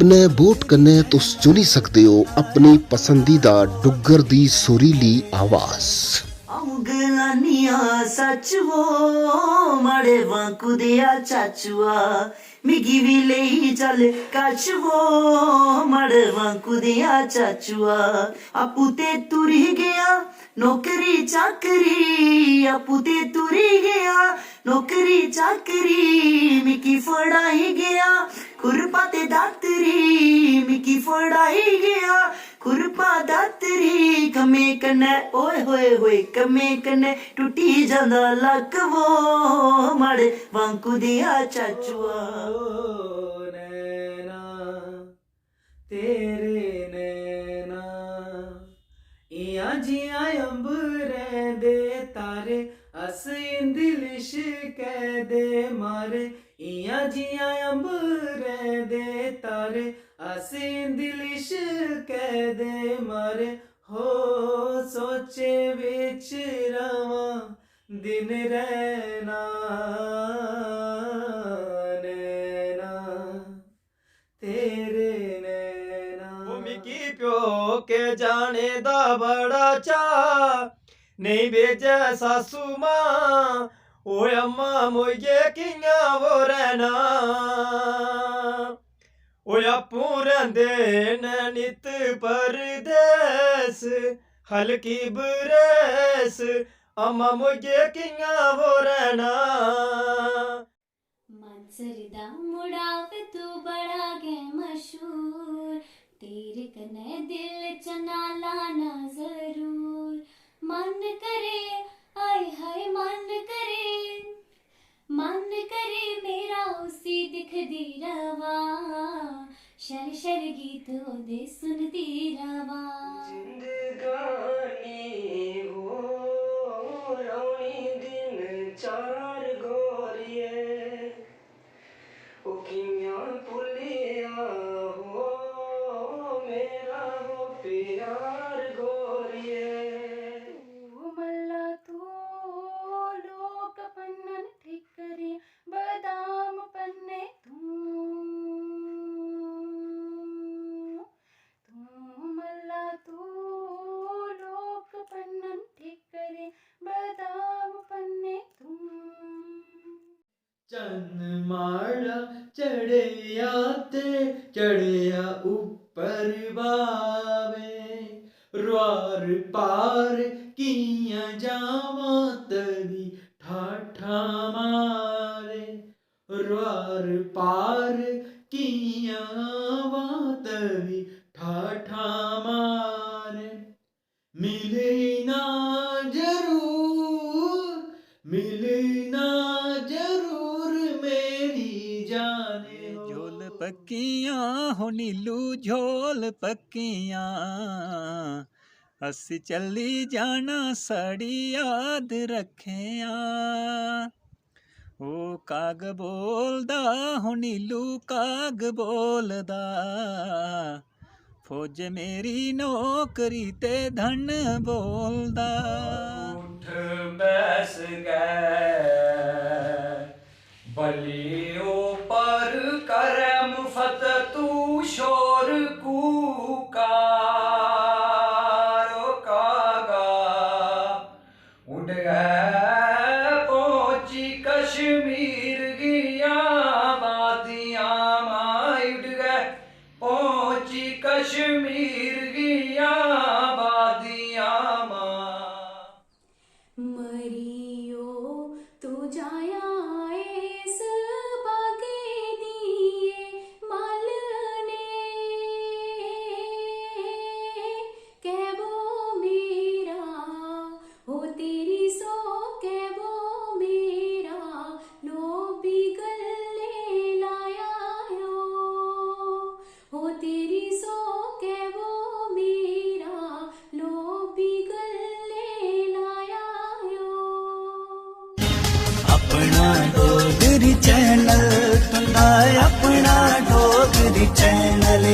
अपने वोट कन्ने तुस चुनी सकते हो अपनी पसंदीदा डुग्गर दी सुरीली आवाज। गलानिया सच वो माड़े वांकू दिया चाचुआ मिगी भी ले चल कच वो माड़े वांकू दिया चाचुआ आपू ते तुरी गया नौकरी चाकरी आपू ते तुरी गया नौकरी चाकरी मिकी फड़ाई गया खुरपा ते दातरी मिकी फड़ाई गया खुरपा दातरी कमे कन्ने ओए होए होए कमे कन्ने टूटी जांदा लक वो माड़े वांकू दिया चाचुआ नैना तेरे नैना इया जिया अंबरे दे तारे अस इंदिलिश कह दे मारे इया जिया अंबरे दे तारे अस इंदिलिश कह दे मारे हो सोचे विच रवा दिन रहना नैना तेरे नैना मिकी प्यो के जाने दा बड़ा चा नहीं भेजे सासू मां ओ अम्मा मोइये कियां वो रहना ओ आपू रंदे न नित परदेस हल्की बरेस अम्मा मोइये कियां वो रहना मानसर दा मुड़ा वे तू बड़ा गै मशहूर तेरे कन्नै दिल च ना लाना जरूर मन करे आय हाय मन करे मेरा उसी दिखदी रवा शर शर गीत ओदे सुनदी रवा जिंदगानी हो रौनी दिन चार गोरिए ओ कियां भुलिया हो मेरा हो प्यार गोरिए मल्ला तू लोक पन्नन ठिकरी बादाम पन्ने तू मल्ला तू लोक पन्नन ठिकरी बादाम पन्ने तू चन्न माड़ा चढ़िया ते चढ़िया ऊपर बावे रुआर पार कियां जावा तदी ठाठा मारे रुआर पार कियां आवा तदी ठाठा मारे मिले ना जरूर मेरी जाने हो झोल पक्कियां हो नीलू झोल पक्कियां अस चली जाना साड़ी याद रखेआ ओ काग बोलदा हो नीलू काग बोलदा फौज मेरी नौकरी ते धन बोलदा उठ बैस गए बलियो पर करे मुफत तू शोर कूकारो कागा उड़ गए पहुंची कश्मीर गिया वादियां मां उड़ गए पहुंची कश्मीर गिया वादियां मां मरियो तू जाया इस बागे दिए मालने कैबो मेरा हो तेरी सो कैबो मेरा लोबी गले लाया हो तेरी सो कैबो मेरा लोबी गले लाया अपना डोगरी चैनल अपना डोगरी चैनल